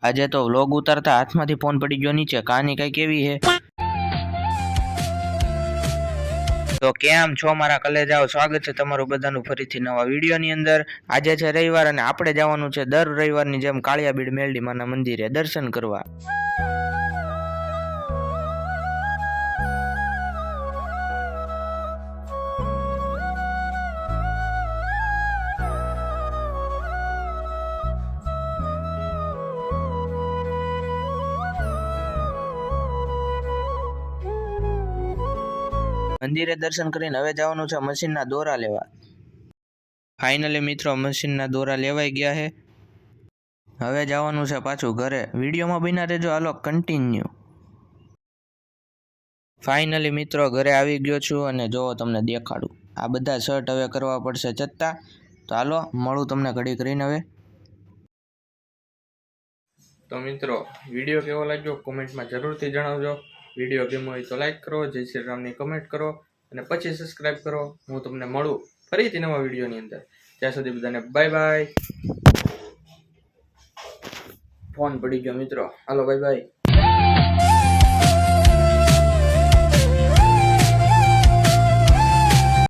આજે તો વ્લોગ ઉતારતા હાથમાંથી ફોન પડી ગયો નીચે. કહાની કઈ કેવી હે? તો કેમ છો મારા કલેજાઓ? સ્વાગત છે તમારું બધાનું ફરીથી નવા વિડીયોની અંદર. આજે છે રવિવાર અને આપણે જવાનું છે દર રવિવારની જેમ કાળિયાબીડ મેલડી માના મંદિરે દર્શન કરવા. મંદિરે દર્શન કરીને હવે જવાનું છે મશીનના દોરા લેવા. ફાઇનલી મિત્રો મશીનના દોરા લેવાઈ ગયા છે. હવે જવાનું છે પાછું ઘરે. વિડીયોમાં બન્યા રહેજો, હાલો કન્ટિન્યુ. ફાઇનલી મિત્રો ઘરે આવી ગયો છું અને જો તમને દેખાડું. આ બધા શર્ટ હવે કરવા પડશે ચત્તા. તો હાલો મળું તમને ઘડી કરીને હવે. તો મિત્રો વિડીયો કેવો લાગ્યો કોમેન્ટમાં જરૂરથી જણાવજો. વિડીયો ગમ્યો હોય તો લાઈક કરો, જય શ્રી રામની કમેન્ટ કરો અને પછી સબસ્ક્રાઈબ કરો. હું તમને મળું ફરીથી નવા વિડીયોની અંદર. ત્યાં સુધી બધાને બાય બાય. ફોન પડી ગયો મિત્રો, હાલો બાય બાય.